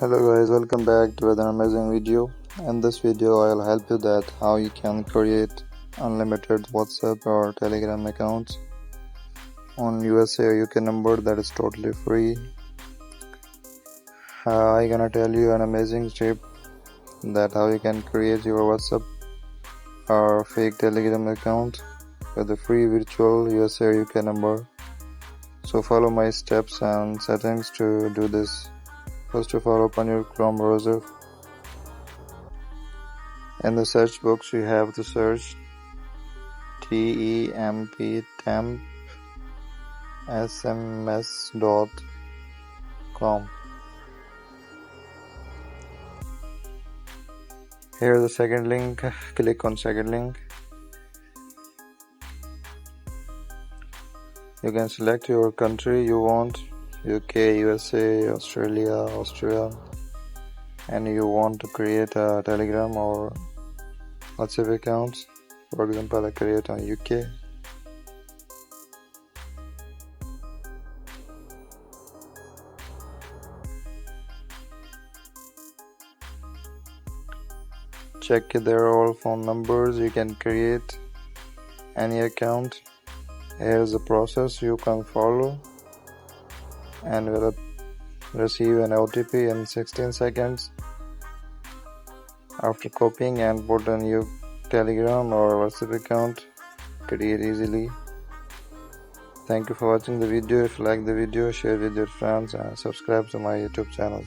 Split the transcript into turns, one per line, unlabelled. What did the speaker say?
Hello guys, welcome back to another amazing video. In this video I'll help you that how you can create unlimited WhatsApp or Telegram accounts on USA or UK number that is totally free. I'm gonna tell you an amazing tip that how you can create your WhatsApp or fake Telegram account with a free virtual USA or UK number. So follow my steps and settings to do this. First of all, open your Chrome browser. In the search box, you have to search temp sms.com. Here is the second link. Click on second link. You can select your country you want, UK, USA, Australia, Austria, and you want to create a Telegram or WhatsApp accounts. For example, I create on UK. Check if there are all phone numbers. You can create any account. Here's the process you can follow and will receive an OTP in 16 seconds after copying and put on your Telegram or WhatsApp account. Create easily. Thank you for watching the video. If you like the video, share with your friends and subscribe to my YouTube channel.